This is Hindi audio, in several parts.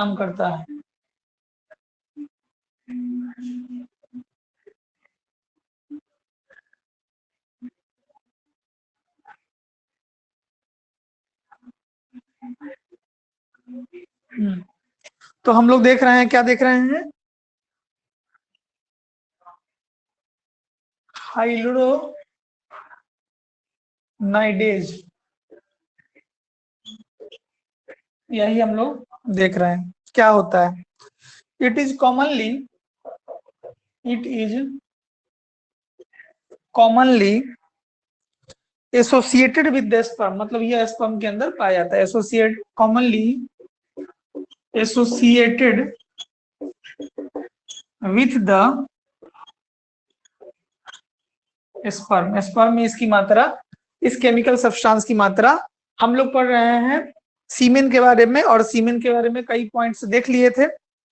काम करता है। तो हम लोग देख रहे हैं, क्या देख रहे हैं? हाइड्रोनाइडेज, यही हम लोग देख रहे हैं क्या होता है। It is commonly associated with the sperm, मतलब यह स्पर्म के अंदर पाया जाता है। Commonly associated with the sperm में इसकी मात्रा, इस केमिकल सब्सटेंस की मात्रा हम लोग पढ़ रहे हैं सीमेन के बारे में, और सीमेन के बारे में कई पॉइंट्स देख लिए थे।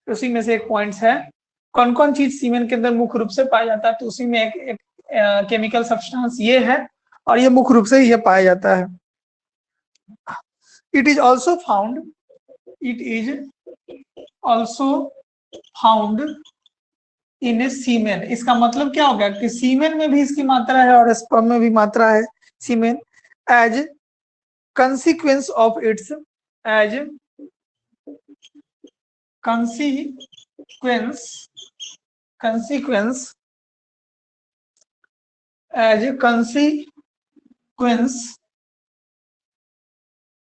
उसी में से एक पॉइंट्स है कौन कौन चीज सीमेन के अंदर मुख्य रूप से पाया जाता है, तो उसी में एक केमिकल सब्सटेंस ये है, और ये मुख्य रूप से ये पाया जाता है। It is also found in a semen. इसका मतलब क्या हो गया कि सीमेन में भी इसकी मात्रा है और स्पर्म में भी मात्रा है सीमेन, as consequence of its as consequence as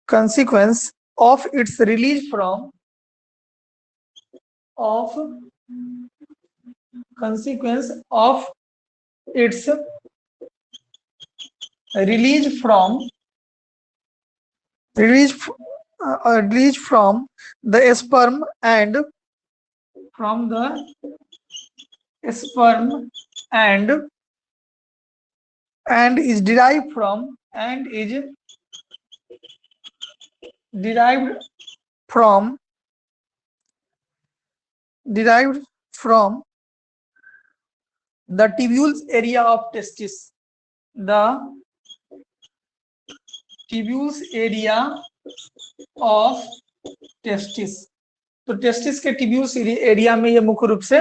consequence of its release from of consequence of its release from the sperm and from the sperm and is derived from derived from the tubules area of testis, the tubules area of testis। तो टेस्टिस के ट्यूब्यूल्स एरिया में ये मुख्य रूप से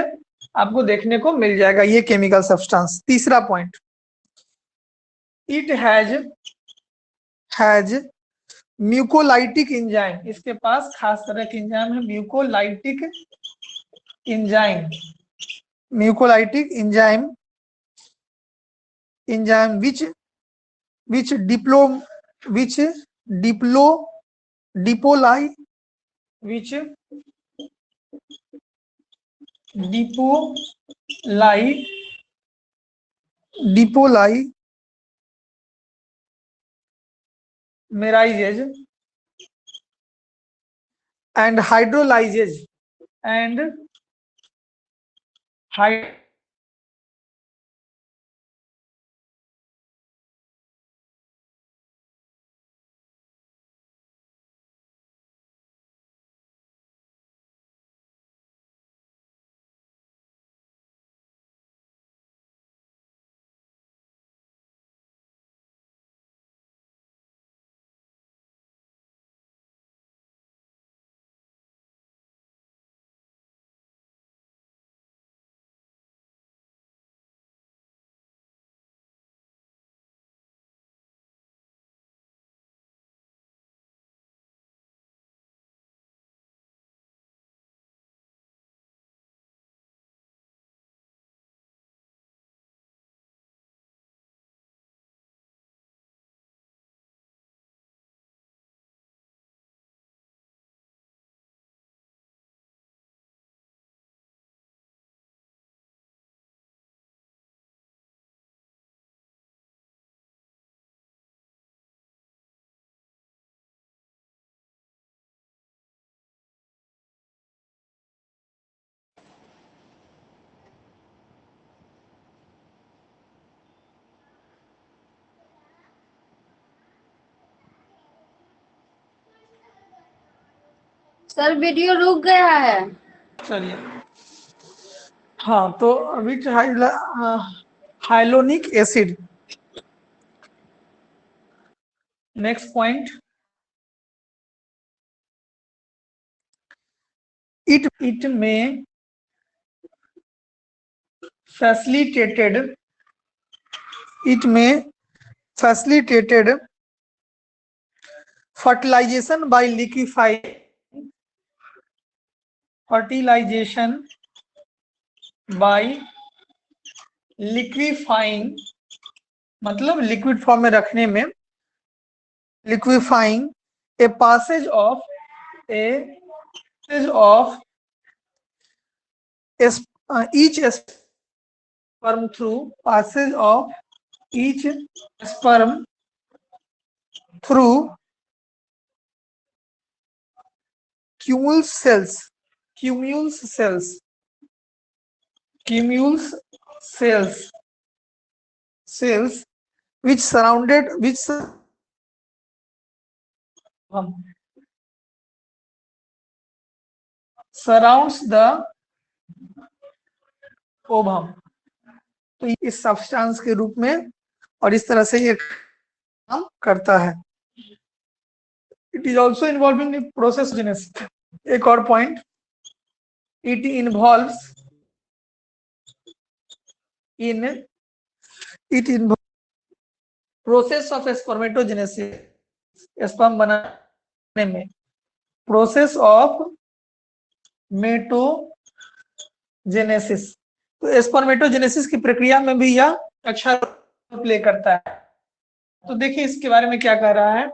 आपको देखने को मिल जाएगा ये केमिकल सब्सटेंस। तीसरा point, it has mucolytic enzyme. इसके पास खास तरह के एंजाइम है mucolytic enzyme which depolymerizes and hydrolyzes sir video रुक गया है। चलिए, हाँ तो which hyaluronic acid. Next point, it may facilitated fertilization by liquefying मतलब लिक्विड फॉर्म में रखने में, liquefying a passage of each sperm through passage of each sperm through cumule cells which surrounds the ovum. तो इस सब्सटेंस के रूप में और इस तरह से ये काम करता है। It is also involve in process genesis. एक और point, it involves in process of spermatogenesis, sperm बनाने में, प्रोसेस ऑफ मेटोजेनेसिस। तो स्पर्मेटोजेनेसिस की प्रक्रिया में भी यह अच्छा प्ले करता है। तो देखिए इसके बारे में क्या कह रहा है,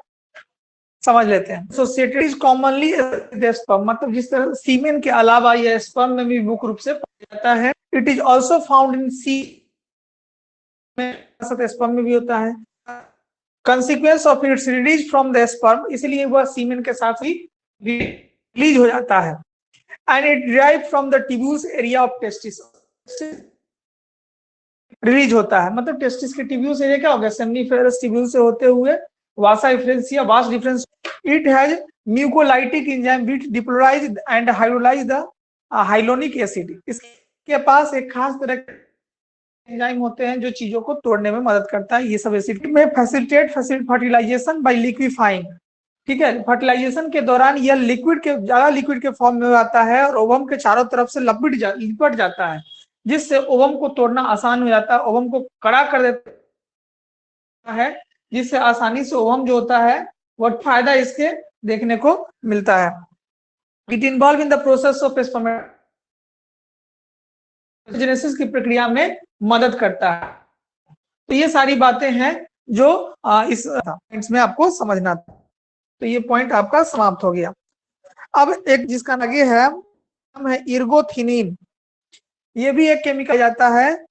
समझ लेते हैं। एसोसिएटेड इज कॉमनली स्पर्म, मतलब जिस तरह सीमेन के अलावा यह स्पर्म में भी मुख्य रूप से पाया जाता है। It is also found in सी में, स्पर्म में भी होता है। Consequence of its release from the sperm, इसलिए वह सीमेन के साथ ही रिलीज हो जाता है। And it derive from the tubules area of testis, release होता है। मतलब टेस्टिस के ट्यूब्यूल्स एरिया क्या हो गया, सेमिनिफेरस ट्यूब्यूल से होते हुए vasa deferentia vas deferens. It has mucolytic enzyme which depolarize and hydrolyze the hyaluronic acid. इसके पास एक खास तरह के एंजाइम होते हैं जो चीजों को तोड़ने में मदद करता है। ये सब एसिड में फैसिलिटेट फर्टिलाइजेशन बाय लिक्विफाइंग। ठीक है, फर्टिलाइजेशन के दौरान यह लिक्विड के ज्यादा लिक्विड के फॉर्म में आता है और ओवम के चारों तरफ से लिपट जाता है, जिससे ओवम को तोड़ना आसान हो जाता है, ओवम को कड़ा कर देता है, जिससे आसानी से ओवम जो होता है वह फायदा इसके देखने को मिलता है। It involve in the process of spermatogenesis की प्रक्रिया में मदद करता है। तो ये सारी बातें हैं जो इस पॉइंट्स में आपको समझना था। तो ये पॉइंट आपका समाप्त हो गया। अब एक जिसका आगे है इर्गोथिनिन। ये भी एक केमिकल जाता है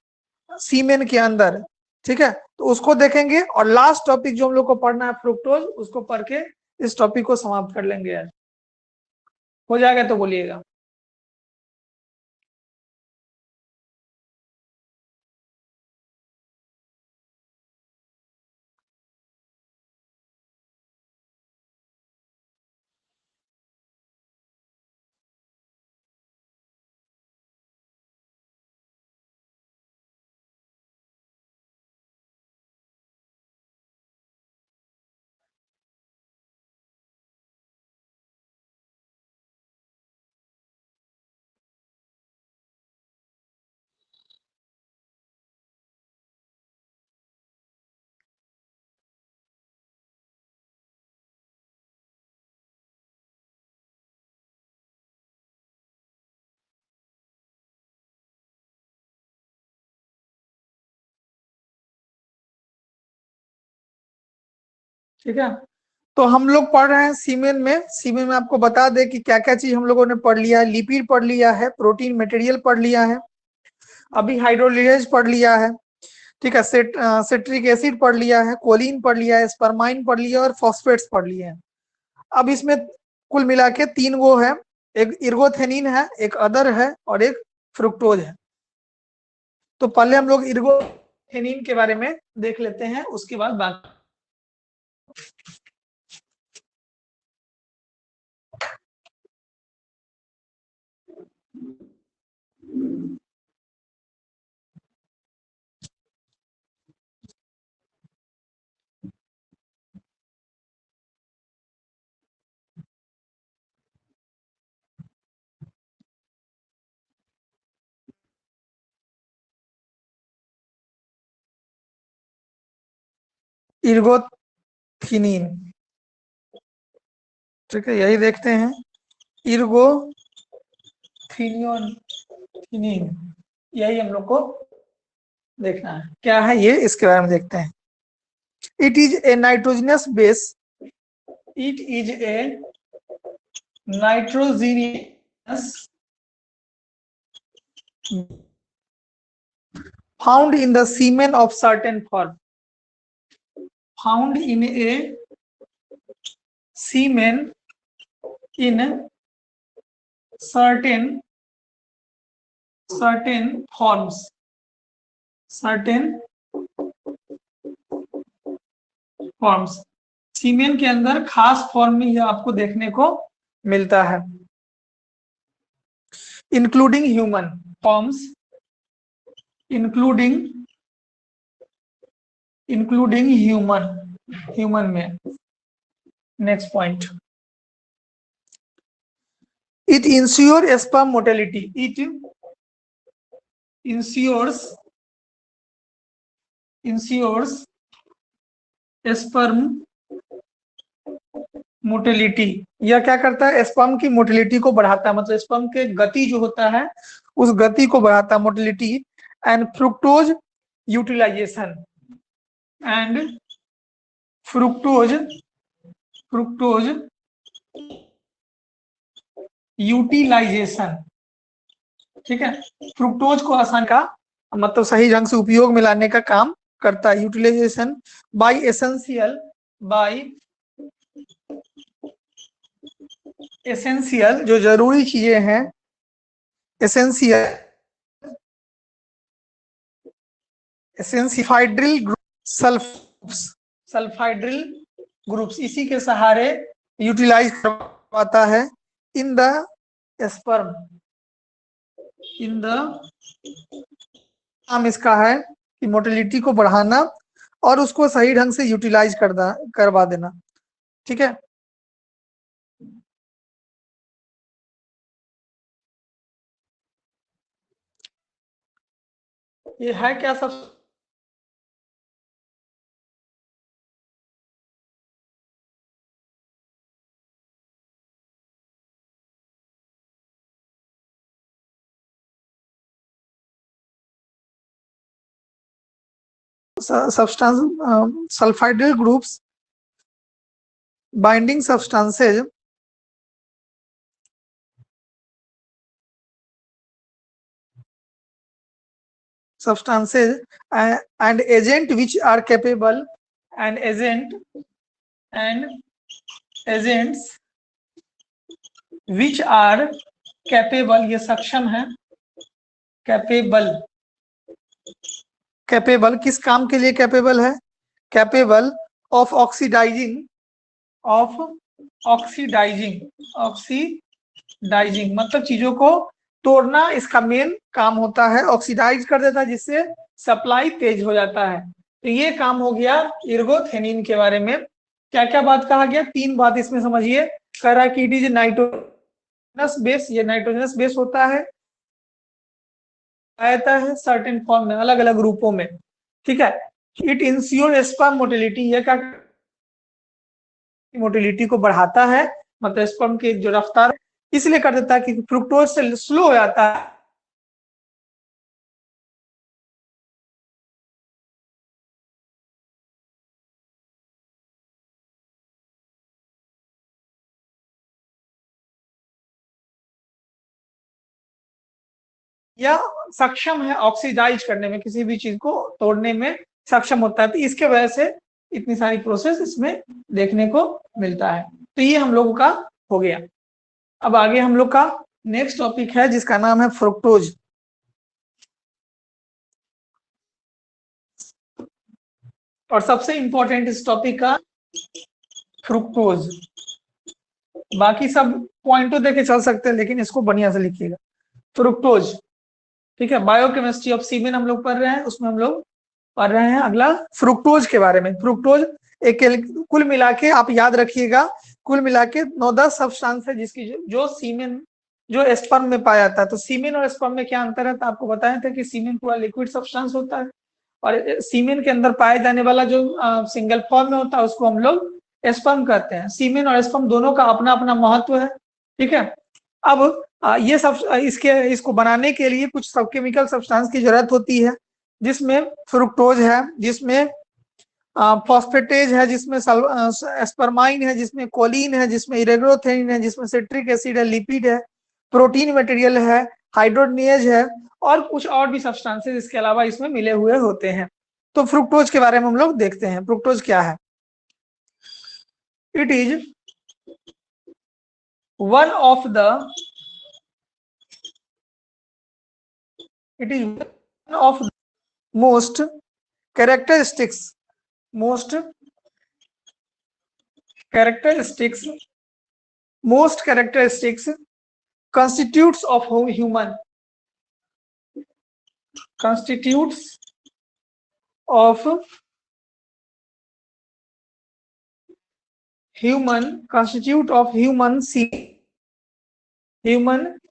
सीमेन के अंदर। ठीक है, तो उसको देखेंगे और लास्ट टॉपिक जो हम लोग को पढ़ना है फ्रुक्टोज, उसको पढ़ के इस टॉपिक को समाप्त कर लेंगे। यार हो जाएगा तो बोलिएगा। ठीक है, तो हम लोग पढ़ रहे हैं सीमेन में। सीमेन में आपको बता दें कि क्या क्या चीज हम लोगों ने पढ़ लिया है। लिपिड पढ़ लिया है, प्रोटीन मटेरियल पढ़ लिया है, अभी हाइड्रोलिनेज पढ़ लिया है। ठीक है, सिट्रिक एसिड पढ़ लिया है, कोलिन पढ़ लिया है, स्पर्माइन पढ़ लिया और फॉस्फेट्स पढ़ लिए हैं। अब इसमें कुल मिला के 3 गो है, एक इर्गोथेनिन है, एक अदर है और एक फ्रुक्टोज है। तो पहले हम लोग इर्गोथेनिन के बारे में देख लेते हैं, उसके बाद बाकी। इर्गोथिनीन। ठीक है, यही देखते हैं, इर्गोथिनिन, यही हम लोग को देखना है क्या है ये, इसके बारे में देखते हैं। It is a nitrogenous base, it is a nitrogenous found in the semen of certain form, found in a semen in certain forms, सीमेन के अंदर खास फॉर्म में यह आपको देखने को मिलता है। Including human forms, including human में। Next point, it insure sperm motility, it insures sperm motility. यह क्या करता है, स्पर्म की मोटिलिटी को बढ़ाता है, मतलब स्पर्म के गति जो होता है उस गति को बढ़ाता है, motility. And fructose utilization, and fructose utilization. ठीक है, फ्रुक्टोज को आसान का मतलब सही ढंग से उपयोग में लाने का काम करता है। यूटिलाइजेशन बाय एसेंशियल जो जरूरी चीजें हैं, सल्फाइड्रिल ग्रुप्स, इसी के सहारे यूटिलाइज करवाता है इन द स्पर्म, काम इसका है कि मोटिलिटी को बढ़ाना और उसको सही ढंग से यूटिलाइज करवा देना। ठीक है, ये है क्या सब substance, sulfhydryl groups, binding substances, and agent which are capable, and agents which are capable, ये सक्षम है, कैपेबल किस काम के लिए कैपेबल है, कैपेबल ऑफ ऑक्सीडाइजिंग मतलब चीजों को तोड़ना इसका मेन काम होता है, ऑक्सीडाइज कर देता है जिससे सप्लाई तेज हो जाता है। तो ये काम हो गया इर्गोथेनिन के बारे में। क्या क्या बात कहा गया, 3 बात इसमें समझिए। कह रहा है कि इट इज नाइट्रोजनस बेस, ये नाइट्रोजनस बेस होता है, आता है सर्टेन फॉर्म में, अलग अलग रूपों में। ठीक है, इट इंश्योर स्पर्म मोटिलिटी, यह क्या मोटिलिटी को बढ़ाता है, मतलब स्पर्म की जो रफ्तार इसलिए कर देता है कि फ्रुक्टोज से स्लो हो जाता है, या सक्षम है ऑक्सीडाइज करने में, किसी भी चीज को तोड़ने में सक्षम होता है। तो इसके वजह से इतनी सारी प्रोसेस इसमें देखने को मिलता है। तो ये हम लोगों का हो गया। अब आगे हम लोग का नेक्स्ट टॉपिक है जिसका नाम है फ्रुक्टोज। और सबसे इंपॉर्टेंट इस टॉपिक का फ्रुक्टोज, बाकी सब पॉइंट तो देके चल सकते हैं लेकिन इसको बढ़िया से लिखिएगा, फ्रुक्टोज। ठीक है, बायोकेमिस्ट्री ऑफ सीमेन हम लोग पढ़ रहे हैं, उसमें हम लोग पढ़ रहे हैं अगला फ्रुक्टोज के बारे में। फ्रुक्टोज एक कुल मिला के आप याद रखिएगा, कुल मिला के 9-10 सब्सटेंस है जिसकी जो सीमेन जो स्पर्म में पाया जाता है। तो सीमेन और स्पर्म में क्या अंतर है, तो आपको बताया था कि सीमेन पूरा लिक्विड सब्सटेंस होता है और सीमेन के अंदर पाए जाने वाला जो सिंगल फॉर्म में होता है उसको हम लोग स्पर्म कहते हैं। सीमेन और स्पर्म दोनों का अपना अपना महत्व है, ठीक है। अब ये सब इसको बनाने के लिए कुछ सब केमिकल सब्सटेंस की जरूरत होती है, जिसमें फ्रुक्टोज है, जिसमें फॉस्फेटेज है, जिसमें एस्पर्माइन है, जिसमें कोलिन है, जिसमें इरेग्रोथेनिन है, जिसमें सिट्रिक एसिड है, लिपिड है, प्रोटीन मटेरियल है, हाइड्रोजनेज है और कुछ और भी सब्सटेंसेस इसके अलावा इसमें मिले हुए होते हैं। तो फ्रुक्टोज के बारे में हम लोग देखते हैं। फ्रुक्टोज क्या है? It is one of the most characteristics constitutes of human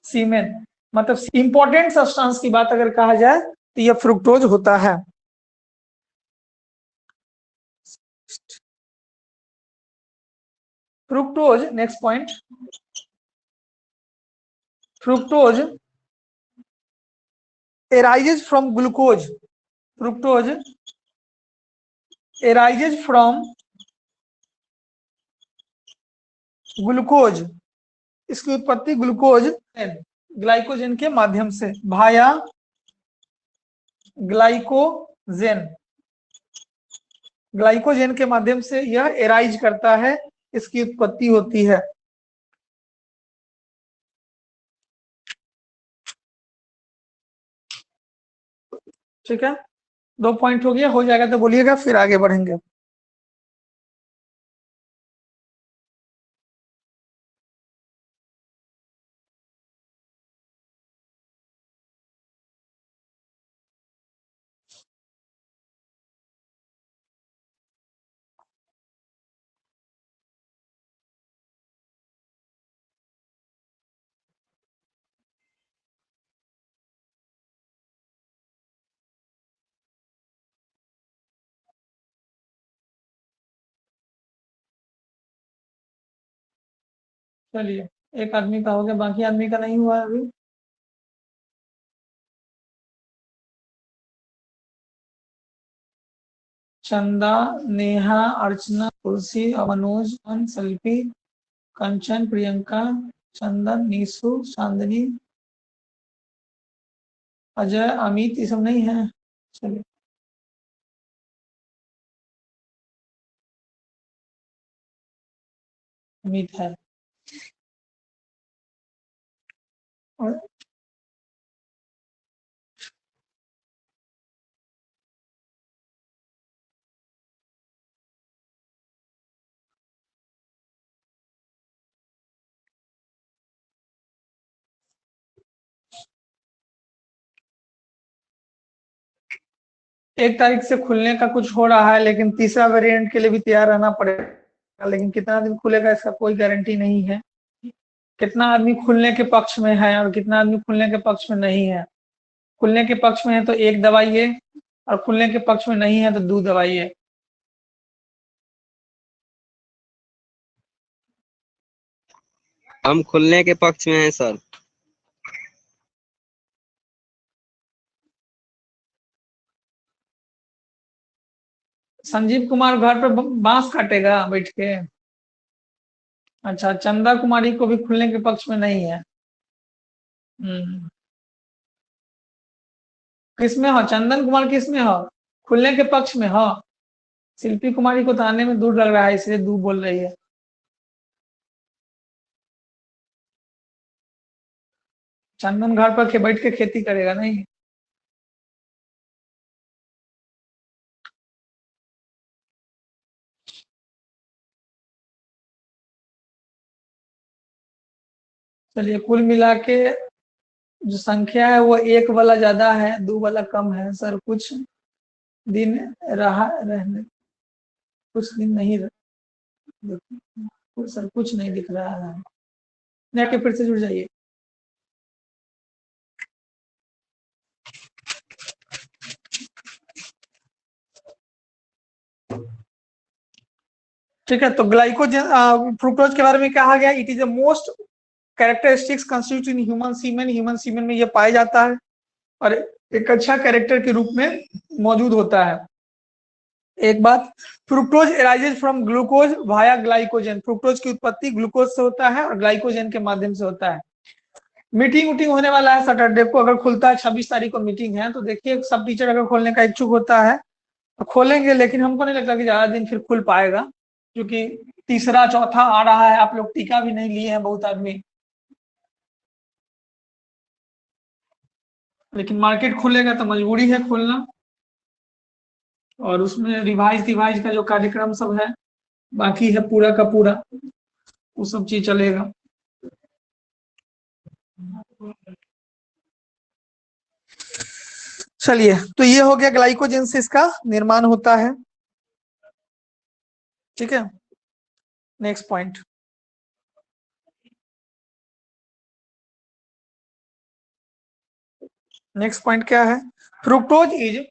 सीमेन। मतलब इंपॉर्टेंट सब्सटेंस की बात अगर कहा जाए तो यह फ्रुक्टोज होता है। Fructose, next point, fructose arises from glucose. Fructose arises from glucose. इसकी उत्पत्ति ग्लाइकोजन के माध्यम से, भाया ग्लाइकोजन के माध्यम से यह एराइज करता है, इसकी उत्पत्ति होती है। ठीक है, 2 पॉइंट हो गया, हो जाएगा तो बोलिएगा, फिर आगे बढ़ेंगे। चलिए, एक आदमी का हो गया, बाकी आदमी का नहीं हुआ अभी। चंदा, नेहा, अर्चना, तुलसी, मनोज, शिल्पी, कंचन, प्रियंका, चंदन, नीसू, चांदनी, अजय, अमित, ये सब नहीं है। चलिए, अमित है। और एक तारीख से खुलने का कुछ हो रहा है, लेकिन तीसरा वेरिएंट के लिए भी तैयार रहना पड़ेगा, लेकिन कितना दिन खुलेगा इसका कोई गारंटी नहीं है। कितना आदमी खुलने के पक्ष में है और कितना आदमी खुलने के पक्ष में नहीं है। खुलने के पक्ष में है तो एक दवाइए, और खुलने के पक्ष में नहीं है तो 2 दवाइए। हम खुलने के पक्ष में हैं सर। संजीव कुमार घर पे बांस काटेगा बैठ के। अच्छा, चंदा कुमारी को भी खुलने के पक्ष में नहीं है। किसमें हो? चंदन कुमार किसमें हो? खुलने के पक्ष में हो? शिल्पी कुमारी को तो आने में दूर लग रहा है, इसलिए दूर बोल रही है। चंदन घर पर बैठ के खेती करेगा नहीं। चलिए, कुल मिला के जो संख्या है वो 1 वाला ज्यादा है, 2 वाला कम है। सर कुछ दिन रहने, कुछ दिन नहीं सर कुछ नहीं दिख रहा है। नेट के फिर से जुड़ जाइए। ठीक है, तो ग्लाइकोजन फ्रुक्टोज के बारे में कहा गया, it is the most characteristics constituent in human semen, human semen में यह पाया जाता है और एक अच्छा कैरेक्टर के रूप में मौजूद होता है। एक बात, fructose arises from glucose via glycogen, fructose की उत्पत्ति ग्लूकोज से होता है और ग्लाइकोजन के माध्यम से होता है। मीटिंग होने वाला है सैटरडे को, अगर खुलता है 26 तारीख को मीटिंग है, तो देखिए सब टीचर अगर खोलने का इच्छुक होता है तो खोलेंगे, लेकिन हमको नहीं लगता कि ज्यादा दिन फिर खुल पाएगा, क्योंकि तीसरा चौथा आ रहा है, आप लोग टीका भी नहीं लिए हैं बहुत आदमी, लेकिन मार्केट खुलेगा तो मजबूरी है खोलना, और उसमें रिवाइज का जो कार्यक्रम सब है बाकी है पूरा का पूरा, वो सब चीज चलेगा। चलिए, तो ये हो गया ग्लाइकोजन से इसका निर्माण होता है। ठीक है, नेक्स्ट पॉइंट, नेक्स्ट पॉइंट क्या है? Fructose is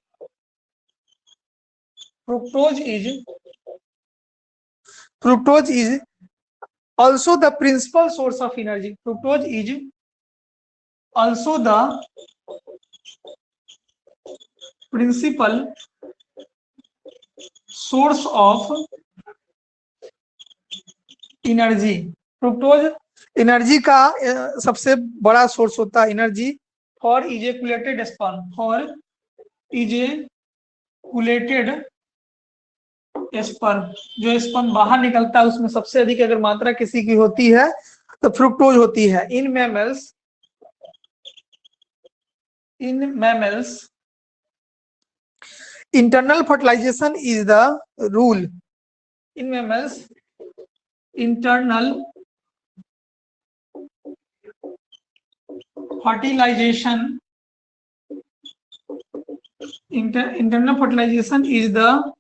also the principal source of energy. Fructose is also the principal source of energy. Fructose energy का सबसे बड़ा सोर्स होता है, एनर्जी फॉर इजेकुलेटेड स्पर्म, स्पर्म, जो स्पर्म बाहर निकलता है उसमें सबसे अधिक अगर मात्रा किसी की होती है तो फ्रुक्टोज होती है। In mammals internal fertilization is the rule. In mammals internal fertilization is the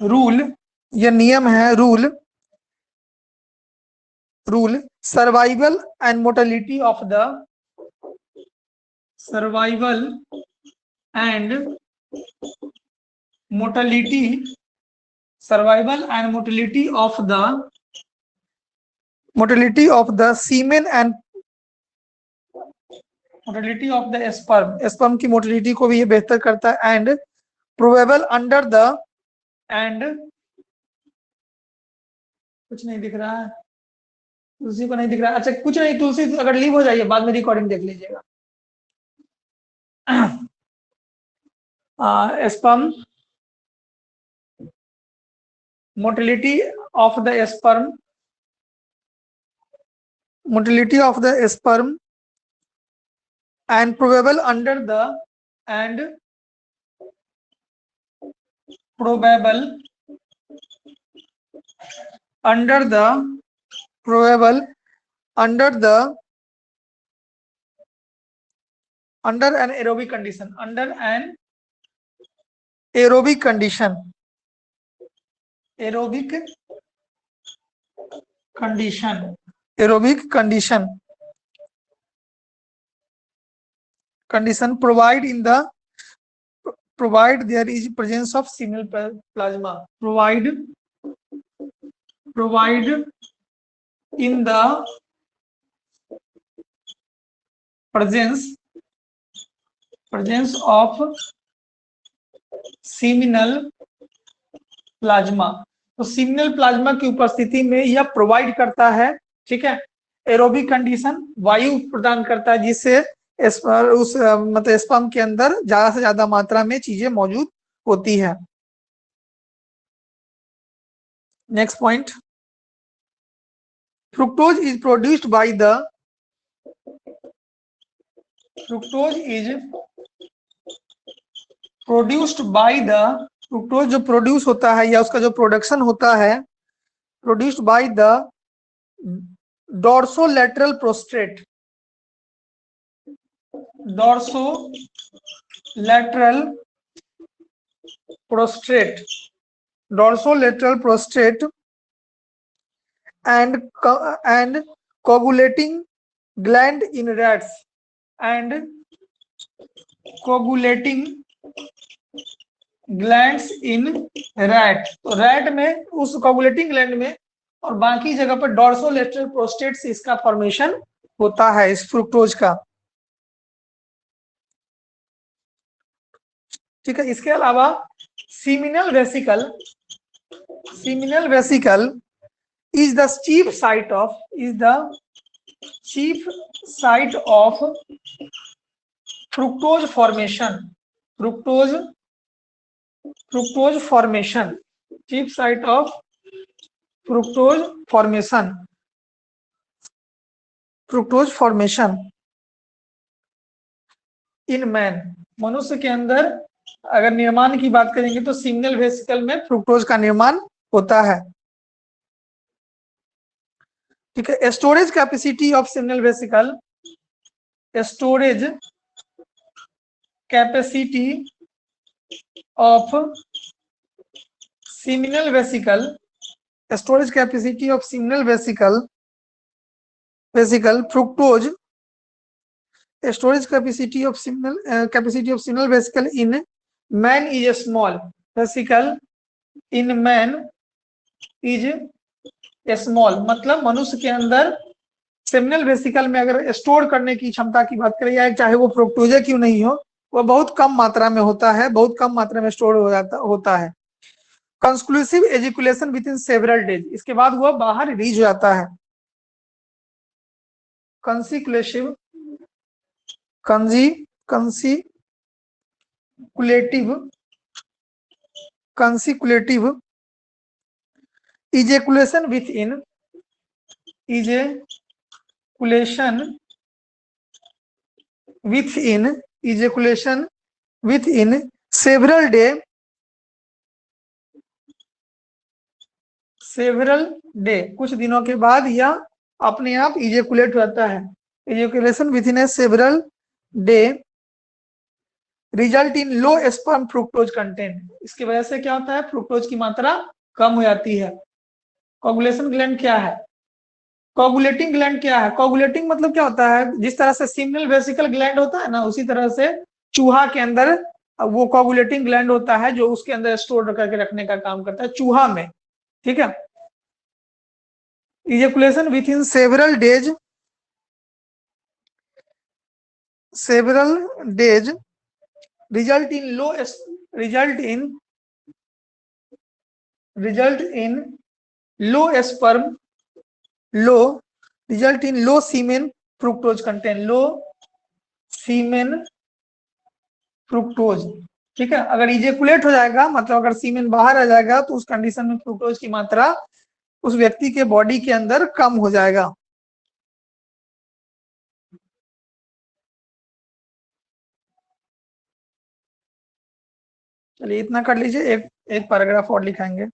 rule, यह नियम है, rule survival and mortality of the mortality of the semen and mortality of the sperm की मोर्टेलिटी को भी ये बेहतर करता है। एंड प्रोबेबल अंडर द कुछ नहीं दिख रहा है, तुलसी को नहीं दिख रहा है, अच्छा कुछ नहीं, तुलसी अगर लीव हो जाइए बाद में रिकॉर्डिंग देख लीजिएगा। Sperm mortality of the sperm and probable under the under an aerobic condition, condition provide there is presence of seminal plasma, provide in the presence of seminal plasma, तो सीमिनल प्लाज्मा की उपस्थिति में यह प्रोवाइड करता है, ठीक है, एरोबिक कंडीशन, वायु प्रदान करता है जिससे उस मतलब स्पर्म के अंदर ज्यादा से ज्यादा मात्रा में चीजें मौजूद होती है। Next point, fructose is produced by the fructose जो प्रोड्यूस होता है या उसका जो प्रोडक्शन होता है, produced by the dorsolateral prostate, and coagulating gland in rats, and coagulating glands in rat, तो रैट में उस कोगुलेटिंग ग्लैंड में और बाकी जगह पर डॉर्सोलेटरल प्रोस्टेट से इसका फॉर्मेशन होता है इस फ्रुक्टोज का। ठीक है, इसके अलावा seminal vesicle, seminal vesicle is the chief site of fructose formation, fructose formation, chief site of fructose formation in man, मनुष्य के अंदर अगर निर्माण की बात करेंगे तो सीमिनल वेसिकल में फ्रुक्टोज का निर्माण होता है। ठीक है, storage capacity of seminal vesicle, storage capacity of seminal vesicle, storage capacity of seminal vesicle fructose, storage capacity of seminal vesicle in man is a small, vesicle in man is small, मतलब मनुष्य के अंदर सेमिनल वेसिकल में अगर स्टोर करने की क्षमता की बात करें, या चाहे वो फ्रुक्टोज क्यों नहीं हो, वह बहुत कम मात्रा में होता है, बहुत कम मात्रा में स्टोर होता है। Conclusive ejaculation within several days, इसके बाद वह बाहर रिलीज हो जाता है। कंसिक्यूलेटिव ejaculation within several day, कुछ दिनों के बाद या अपने आप इजेकुलेट होता है। ejaculation within a several day result in low sperm fructose content, इसकी वजह से क्या होता है, फ्रुक्टोज की मात्रा कम हो जाती है। कोगुलेशन ग्लैंड क्या है, कोगुलेटिंग ग्लैंड क्या है, कोगुलेटिंग मतलब क्या होता है, जिस तरह से सीमिनल वेसिकल ग्लैंड होता है ना, उसी तरह से चूहा के अंदर वो कोगुलेटिंग ग्लैंड होता है जो उसके अंदर स्टोर करके रखने का काम करता है चूहा में। ठीक है, ejaculation with in several days result in low semen fructose content, low semen fructose। ठीक है, अगर इजेकुलेट हो जाएगा मतलब अगर सीमेन बाहर आ जाएगा तो उस कंडीशन में फ्रुक्टोज की मात्रा उस व्यक्ति के बॉडी के अंदर कम हो जाएगा। चलिए इतना कर लीजिए, एक पैराग्राफ और लिखाएंगे।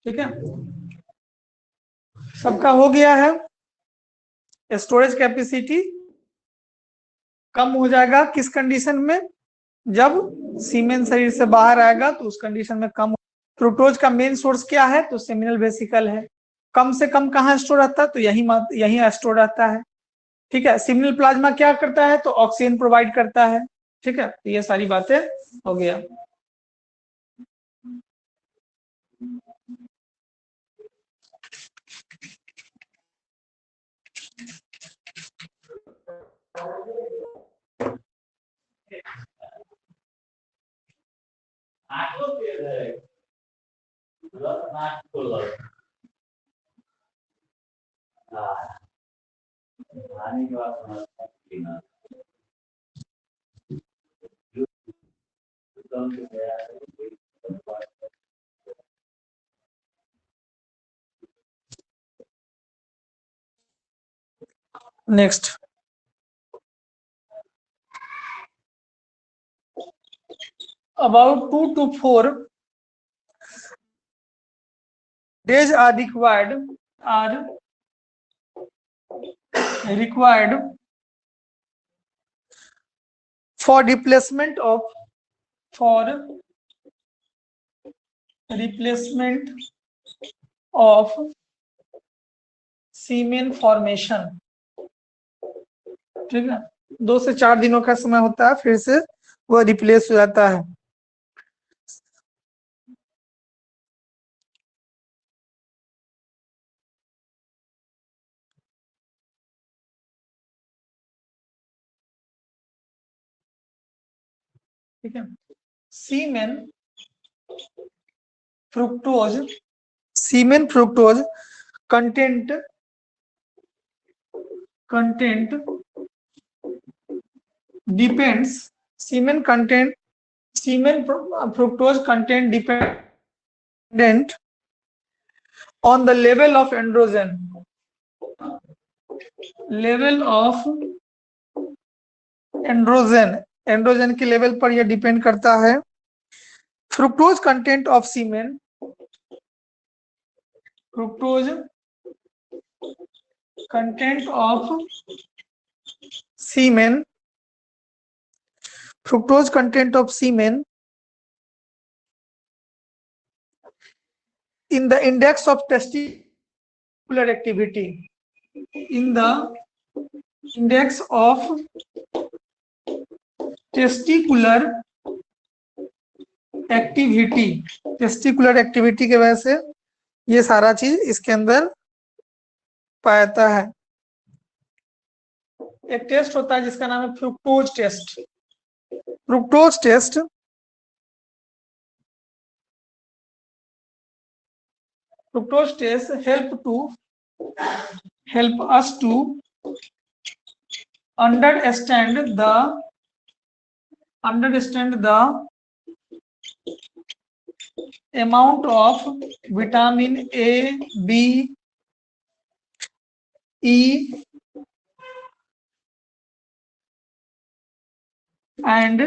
ठीक है, सबका हो गया है। स्टोरेज कैपेसिटी कम हो जाएगा किस कंडीशन में, जब सीमेन शरीर से बाहर आएगा तो उस कंडीशन में कम। फ्रुक्टोज का मेन सोर्स क्या है, तो सेमिनल वेसिकल है। कम से कम कहाँ स्टोर रहता है, तो यही स्टोर रहता है। ठीक है। सीमिनल प्लाज्मा क्या करता है, तो ऑक्सीजन प्रोवाइड करता है। ठीक है, तो ये सारी बातें हो गया। Next, about 2 to 4 days are required for replacement of semen formation. ठीक है, 2 से 4 दिनों का समय होता है, फिर से वह रिप्लेस हो जाता है। ठीक है, semen fructose content depends semen fructose content dependent on the level of androgen androgen के लेवल पर यह डिपेंड करता है। Fructose content of semen in the index of testicular activity testicular activity के वजह से ये सारा चीज इसके अंदर पाया जाता है। एक टेस्ट होता है जिसका नाम है fructose test help us to understand the amount of vitamin A, B, E and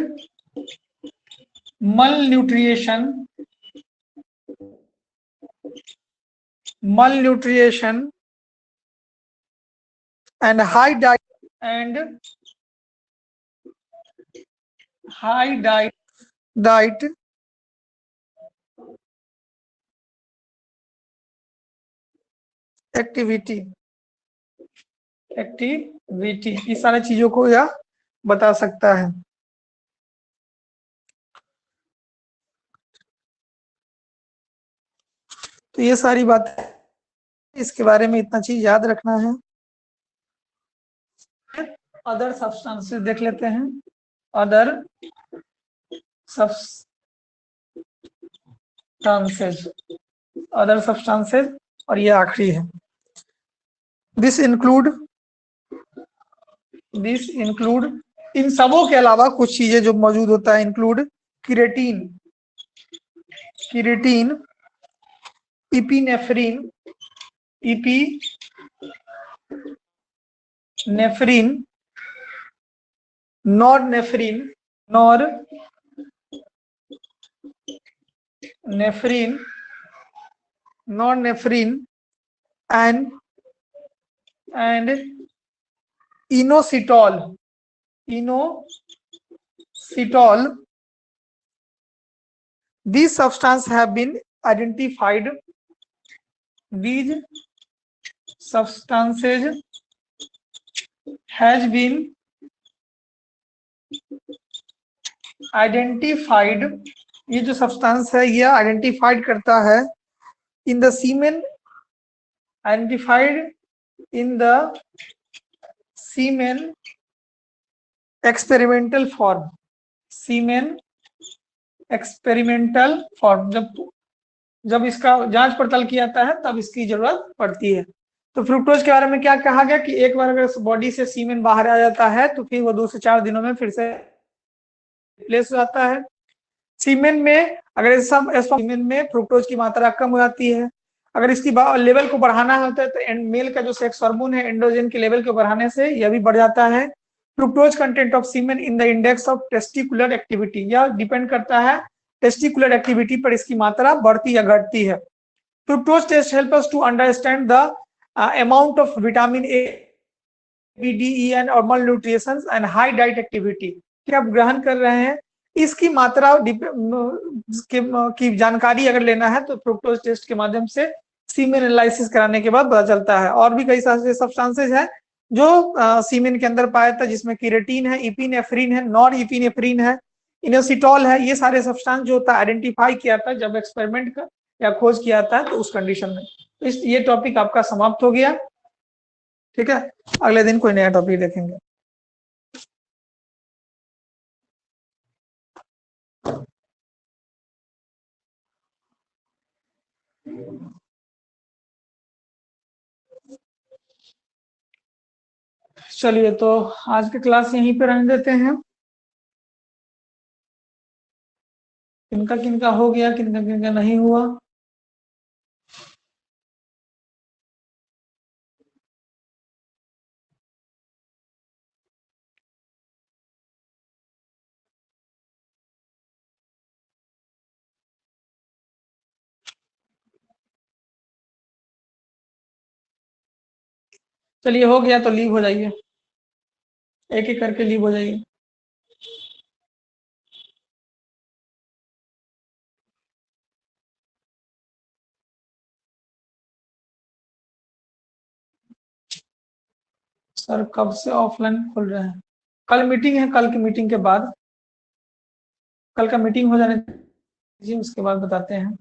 malnutrition and high diet activity ये सारी चीजों को यह बता सकता है। तो ये सारी बात, इसके बारे में इतना चीज याद रखना है। अदर सब्सटेंसेस देख लेते हैं। अदर सब्सटेंसेस और ये आखिरी है। दिस इंक्लूड इन सबों के अलावा कुछ चीजें जो मौजूद होता है, include creatine, epinephrine, norepinephrine and inositol. These substances have been identified. These substances has been identified, ये जो सब्सटेंस है ये आइडेंटिफाइड करता है in the semen, identified in the semen experimental form, semen experimental form, जब इसका जांच पड़ताल किया जाता है तब इसकी जरूरत पड़ती है। तो फ्रुक्टोज के बारे में क्या कहा गया कि एक बार अगर बॉडी से सीमेन बाहर आ जाता है तो फिर वो 2 से 4 दिनों में फिर से रिप्लेस हो जाता है। सीमेन में अगर सीमेन में फ्रुक्टोज की मात्रा कम हो जाती है, अगर इसकी लेवल को बढ़ाना होता है तो मेल का जो सेक्स हार्मोन है एंड्रोजन के लेवल को बढ़ाने से यह भी बढ़ जाता है। Fructose content of semen in the index of testicular activity, यह डिपेंड करता है टेस्टिकुलर एक्टिविटी पर इसकी मात्रा बढ़ती या घटती है। Fructose test help us to understand the amount of vitamin A, B, D, E and और मल nutritions and high diet activity कि आप ग्रहण कर रहे हैं, इसकी मात्रा की जानकारी अगर लेना है तो फ्रुक्टोज टेस्ट के माध्यम से सीमेन एनालिसिस कराने के बाद पता चलता है। और भी कई सारे सब्सटेंसेज हैं जो सीमेन के अंदर पाया था, जिसमें कीरेटिन है, इपिनेफ्रिन है, नॉन इपिनेफ्रिन है, इनोसिटॉल है। ये सारे सब्सटेंस जो था आइडेंटिफाई किया था जब एक्सपेरिमेंट का या खोज किया था तो उस कंडीशन में। ये टॉपिक आपका समाप्त हो गया। ठीक है, अगले दिन कोई नया टॉपिक देखेंगे। चलिए, तो आज की क्लास यहीं पे रहने देते हैं। किनका किनका हो गया, किनका किनका नहीं हुआ। चलिए, हो गया तो लीव हो जाइए, एक एक करके लीव हो जाइए। सर कब से ऑफलाइन खुल रहे हैं? कल मीटिंग है, कल की मीटिंग के बाद, कल का मीटिंग हो जाने दीजिए, उसके बाद बताते हैं।